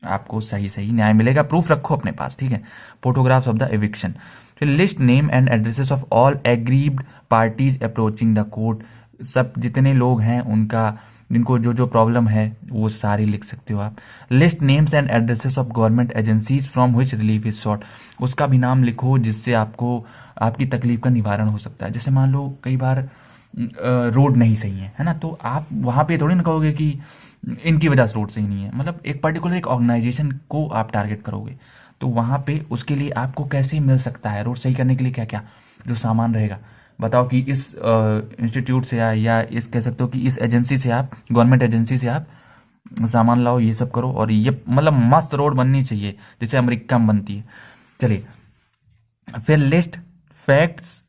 आपको सही सही न्याय मिलेगा। प्रूफ रखो अपने पास, ठीक है। Photographs of the eviction. फिर list name and addresses of all aggrieved parties approaching the court. सब जितने लोग हैं उनका, जिनको जो जो प्रॉब्लम है वो सारी लिख सकते हो आप। List names and addresses of government agencies from which relief is sought. उसका भी नाम लिखो जिससे आपको आपकी तकलीफ का निवारण हो सकता है। जैसे मान लो कई बार रोड नहीं सही है ना, तो आप वहाँ पे थोड़ी ना कहोगे कि इनकी वजह से रोड सही नहीं है, मतलब एक पर्टिकुलर एक ऑर्गेनाइजेशन को आप टारगेट करोगे, तो वहाँ पे उसके लिए आपको कैसे मिल सकता है रोड सही करने के लिए क्या क्या जो सामान रहेगा, बताओ कि इस इंस्टीट्यूट से या इस कह सकते हो कि इस एजेंसी से आप, गवर्नमेंट एजेंसी से आप सामान लाओ, ये सब करो, और ये मतलब मस्त रोड बननी चाहिए जैसे अमेरिका में बनती है। चलिए, फिर list facts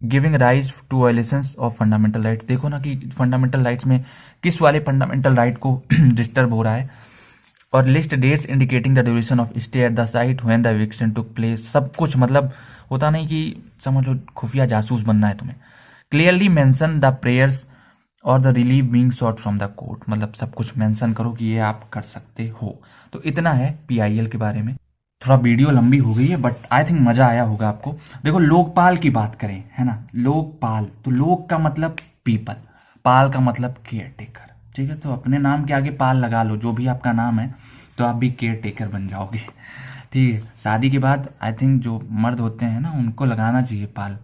giving rise to violations of fundamental rights. देखो ना कि फंडामेंटल राइट्स में किस वाले फंडामेंटल राइट को डिस्टर्ब हो रहा है। और list dates indicating the duration of stay at the site when the eviction took place. सब कुछ मतलब होता नहीं कि समझ लो खुफिया जासूस बनना है तुम्हें। क्लियरली मेंशन द प्रेयर्स और the relief being sought from the court. मतलब सब कुछ मेंशन करो कि ये आप कर सकते हो। तो इतना है पीआईएल के बारे में। थोड़ा वीडियो लंबी हो गई है बट आई थिंक मजा आया होगा आपको। देखो, लोकपाल की बात करें, है ना, लोकपाल, तो लोक का मतलब पीपल, पाल का मतलब केयर टेकर, ठीक है। तो अपने नाम के आगे पाल लगा लो, जो भी आपका नाम है, तो आप भी केयर टेकर बन जाओगे, ठीक है। शादी के बाद आई थिंक जो मर्द होते हैं ना, उनको लगाना चाहिए पाल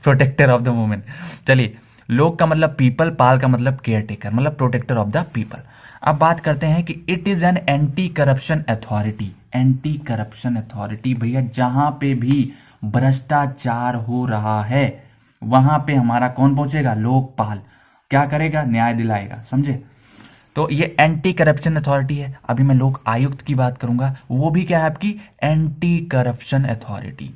प्रोटेक्टर ऑफ द वुमेन। चलिए, लोक का मतलब पीपल, पाल का मतलब केयर टेकर, मतलब प्रोटेक्टर ऑफ द पीपल। अब बात करते हैं कि it is an anti corruption authority. Anti corruption authority, भैया जहां पे भी भ्रष्टाचार हो रहा है वहां पे हमारा कौन पहुंचेगा? लोकपाल। क्या करेगा? न्याय दिलाएगा, समझे। तो ये एंटी करप्शन अथॉरिटी है। अभी मैं लोक आयुक्त की बात करूंगा, वो भी क्या है आपकी? Anti corruption authority.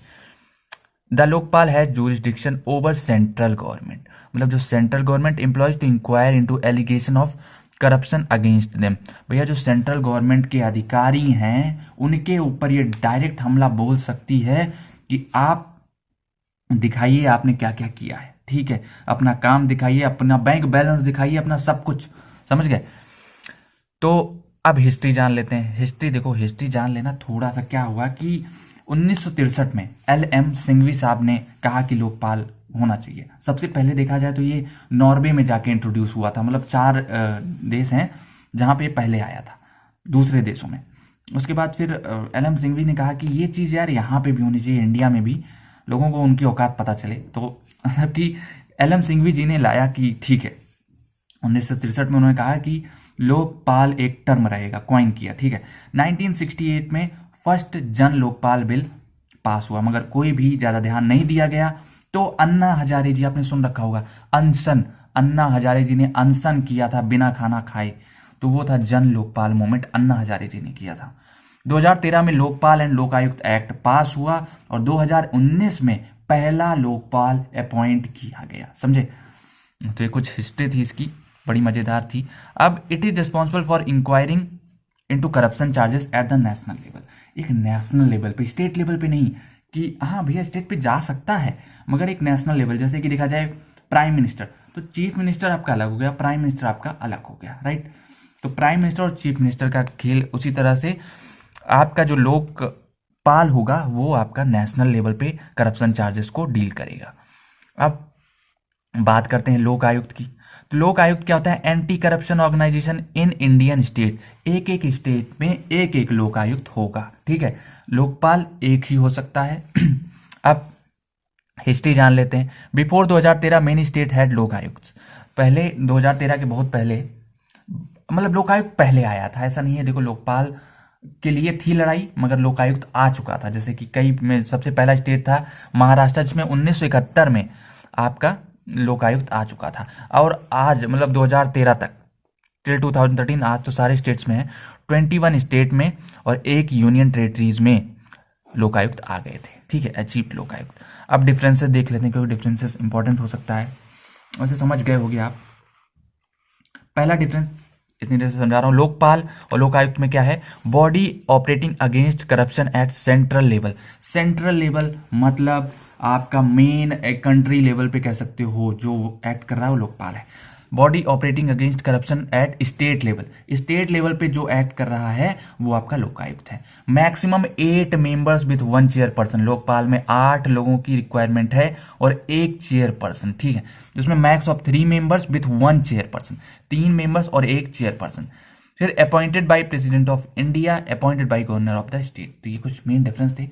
The Lokpal has jurisdiction over central government, मतलब जो central government employees to inquire into allegation of corruption against them. भैया जो सेंट्रल गवर्नमेंट के अधिकारी हैं उनके ऊपर ये डायरेक्ट हमला बोल सकती है कि आप दिखाइए आपने क्या क्या किया है, ठीक है, अपना काम दिखाइए, अपना बैंक बैलेंस दिखाइए, अपना सब कुछ, समझ गए। तो अब हिस्ट्री जान लेते हैं। हिस्ट्री देखो, हिस्ट्री जान लेना थोड़ा सा। क्या हुआ कि 1963 में LM सिंघवी साहब ने कहा कि लोकपाल होना चाहिए। सबसे पहले देखा जाए तो ये नॉर्वे में जाके इंट्रोड्यूस हुआ था, मतलब 4 देश हैं जहां पे पहले आया था दूसरे देशों में। उसके बाद फिर LM सिंघवी ने कहा कि ये चीज़ यार यहाँ पे भी होनी चाहिए, इंडिया में भी, लोगों को उनकी औकात पता चले। तो मतलब कि LM सिंघवी जी ने लाया कि ठीक है, 1963 में उन्होंने कहा कि लोकपाल एक टर्म रहेगा, क्वाइन किया, ठीक है। 1968 में फर्स्ट जन लोकपाल बिल पास हुआ, मगर कोई भी ज्यादा ध्यान नहीं दिया गया। तो अन्ना हजारे जी, आपने सुन रखा होगा अनशन, अन्ना हजारे जी ने अनशन किया था बिना खाना खाए, तो वो था जन लोकपाल मूवमेंट, अन्ना हजारे जी ने किया था। 2013 में लोकपाल एंड लोकायुक्त एक्ट पास हुआ और 2019 में पहला लोकपाल अपॉइंट किया गया, समझे। तो ये कुछ हिस्ट्री थी इसकी, बड़ी मजेदार थी। अब it is responsible for enquiring into corruption charges at the national level. एक नेशनल लेवल पे, स्टेट लेवल पे नहीं कि हाँ भैया स्टेट पे जा सकता है, मगर एक नेशनल लेवल, जैसे कि देखा जाए प्राइम मिनिस्टर, तो चीफ मिनिस्टर आपका अलग हो गया, प्राइम मिनिस्टर आपका अलग हो गया, राइट। तो प्राइम मिनिस्टर और चीफ मिनिस्टर का खेल उसी तरह से आपका जो लोकपाल होगा वो आपका नेशनल लेवल पे करप्शन चार्जेस को डील करेगा। अब बात करते हैं लोक आयुक्त की। तो लोक आयुक्त क्या होता है? Anti corruption organisation in Indian state. एक एक स्टेट में एक एक लोक आयुक्त होगा, ठीक है। लोकपाल एक ही हो सकता है। अब हिस्ट्री जान लेते हैं। बिफोर 2013 मेनी स्टेट हैड लोक आयुक्त। पहले 2013 के बहुत पहले, मतलब लोकायुक्त पहले आया था, ऐसा नहीं है। देखो, लोकपाल के लिए थी लड़ाई, मगर लोकायुक्त आ चुका था। जैसे कि कई में सबसे पहला स्टेट था महाराष्ट्र, जिसमें 1971 में आपका लोकायुक्त आ चुका था। और आज मतलब 2013 तक, टिल 2013, आज तो सारे स्टेट्स में है, 21 स्टेट में और 1 यूनियन टेरिटरीज में लोकायुक्त आ गए थे, ठीक है, अचीव्ड लोकायुक्त। अब डिफरेंसेस देख लेते हैं, क्योंकि डिफरेंसेस इंपॉर्टेंट हो सकता है। वैसे समझ गए होगे आप। पहला डिफरेंस इतनी देर से समझा रहा हूँ, लोकपाल और लोकायुक्त में क्या है, body operating against corruption at central level. Central level मतलब आपका मेन कंट्री लेवल पे कह सकते हो, जो एक्ट कर रहा है वो लोकपाल है। Body operating against corruption at state level, state level पे जो एक्ट कर रहा है वो आपका लोकायुक्त है। Maximum 8 members with 1 chairperson, Lokpal में 8 लोगों की रिक्वायरमेंट है और 1 चेयरपर्सन, ठीक है, जिसमें max of 3 members with 1 chairperson, 3 members और 1 चेयरपर्सन। फिर appointed by president of India, appointed by governor of the state. तो ये कुछ मेन डिफरेंस थे,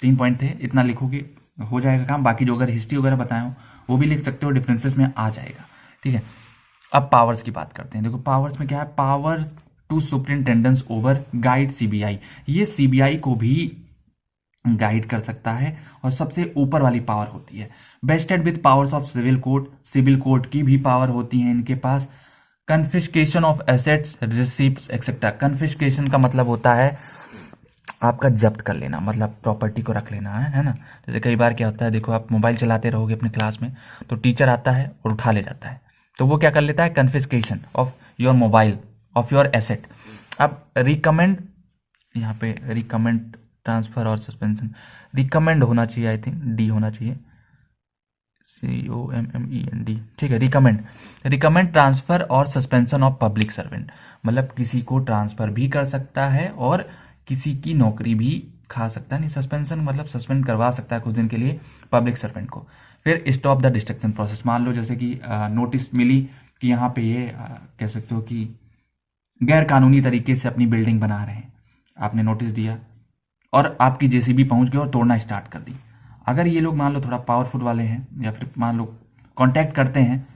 3 पॉइंट थे, इतना लिखोगे हो जाएगा काम। बाकी जो अगर हिस्ट्री वगैरह बताया हो वो भी लिख सकते हो, डिफरेंसेस में आ जाएगा, ठीक है। अब पावर्स की बात करते हैं। देखो पावर्स में क्या है, power to superintendence over guide CBI, ये सीबीआई को भी गाइड कर सकता है और सबसे ऊपर वाली पावर होती है। Vested with powers of civil court, civil court की भी पावर होती है इनके पास। Confiscation of assets, receipts etcetera. Confiscation का मतलब होता है आपका जब्त कर लेना, मतलब प्रॉपर्टी को रख लेना है ना। जैसे कई बार क्या होता है, देखो आप मोबाइल चलाते रहोगे अपने क्लास में, तो टीचर आता है और उठा ले जाता है, तो वो क्या कर लेता है, confiscation of your mobile, of your asset. अब रिकमेंड, यहाँ पे रिकमेंड ट्रांसफर और सस्पेंशन, रिकमेंड होना चाहिए, आई थिंक डी होना चाहिए, COMMEND, ठीक है। रिकमेंड ट्रांसफर और सस्पेंशन ऑफ पब्लिक सर्वेंट, मतलब किसी को ट्रांसफर भी कर सकता है और किसी की नौकरी भी खा सकता है, नहीं सस्पेंशन मतलब सस्पेंड करवा सकता है कुछ दिन के लिए पब्लिक सर्वेंट को। फिर स्टॉप द डिस्ट्रक्शन प्रोसेस, मान लो जैसे कि नोटिस मिली कि यहाँ पे ये कह सकते हो कि गैर कानूनी तरीके से अपनी बिल्डिंग बना रहे हैं, आपने नोटिस दिया और आपकी जेसीबी पहुंच गई और तोड़ना स्टार्ट कर दी। अगर ये लोग मान लो थोड़ा पावरफुल वाले हैं या फिर मान लो कांटेक्ट करते हैं,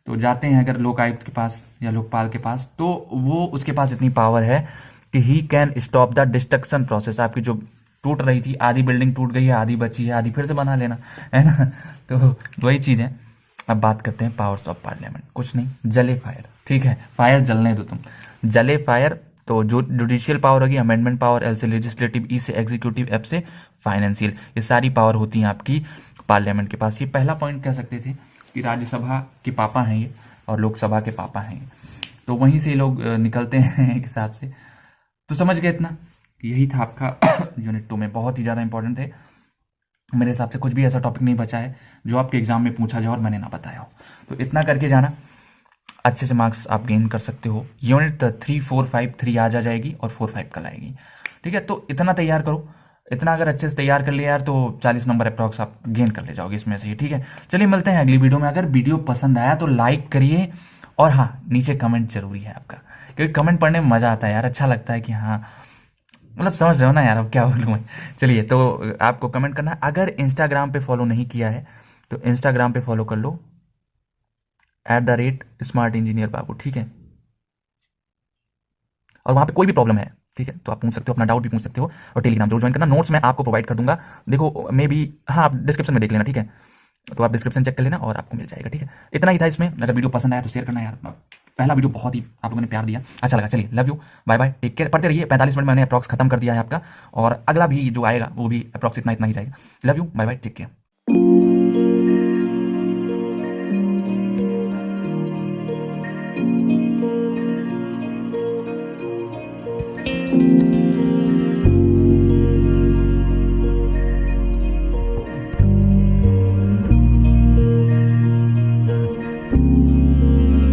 तो जाते हैं अगर लोकायुक्त के पास या लोकपाल के पास, तो वो उसके पास इतनी पावर है कि he can stop the destruction process. आपकी जो टूट रही थी, आधी बिल्डिंग टूट गई है, आधी बची है, आधी फिर से बना लेना, है ना। तो वही चीज़ है। अब बात करते हैं पावर्स ऑफ पार्लियामेंट। कुछ नहीं, जले फायर, ठीक है, फायर जलने दो तुम, जले फायर। तो जो जुडिशियल पावर होगी, अमेंडमेंट पावर, एल से लेजिस्लेटिव, ई से एग्जीक्यूटिव, एफ से फाइनेंशियल, ये सारी पावर होती हैं आपकी पार्लियामेंट के पास। ये पहला पॉइंट कह सकते थे कि राज्यसभा के पापा हैं ये और लोकसभा के पापा हैं ये, तो वहीं से लोग निकलते हैं एक हिसाब से। तो समझ गए इतना, यही था आपका यूनिट 2 में, बहुत ही ज़्यादा इंपॉर्टेंट थे मेरे हिसाब से। कुछ भी ऐसा टॉपिक नहीं बचा है जो आपके एग्जाम में पूछा जाए और मैंने ना बताया हो, तो इतना करके जाना, अच्छे से मार्क्स आप गेन कर सकते हो। यूनिट 3, 4, 5, 3 आज आ जाएगी और 4, 5 कल आएगी, ठीक है। तो इतना तैयार करो, इतना अगर अच्छे से तैयार कर लिया यार तो 40 नंबर अप्रॉक्स आप गेन कर ले जाओगे इसमें से ही, ठीक है। चलिए मिलते हैं अगली वीडियो में। अगर वीडियो पसंद आया तो लाइक करिए और हाँ, नीचे कमेंट जरूरी है आपका, क्योंकि कमेंट पढ़ने में मजा आता है यार, अच्छा लगता है कि हाँ, मतलब समझ रहे हो ना यार, अब क्या बोलूँ मैं। चलिए, तो आपको कमेंट करना है। अगर इंस्टाग्राम पे फॉलो नहीं किया है तो इंस्टाग्राम पे फॉलो कर लो, @स्मार्ट इंजीनियर बाबू, ठीक है। और वहां पे कोई भी प्रॉब्लम है, ठीक है, तो आप पूछ सकते हो, अपना डाउट भी पूछ सकते हो। और टेलीग्राम जरूर ज्वाइन करना, नोट्स मैं आपको प्रोवाइड कर दूंगा। देखो मे भी, हाँ, आप डिस्क्रिप्शन में देख लेना, ठीक है, तो आप डिस्क्रिप्शन चेक कर लेना और आपको मिल जाएगा, ठीक है। इतना ही था इसमें। अगर वीडियो पसंद आया तो शेयर करना यार, पहला वीडियो बहुत ही आप लोगों ने प्यार दिया, अच्छा लगा। चलिए, love you, bye bye, take care. पढ़ते रहिए, 45 मिनट मैंने अप्रॉक्स खत्म कर दिया है आपका, और अगला भी जो आएगा वो भी अप्रॉक्स इतना ही जाएगा। Love you, bye bye, take care.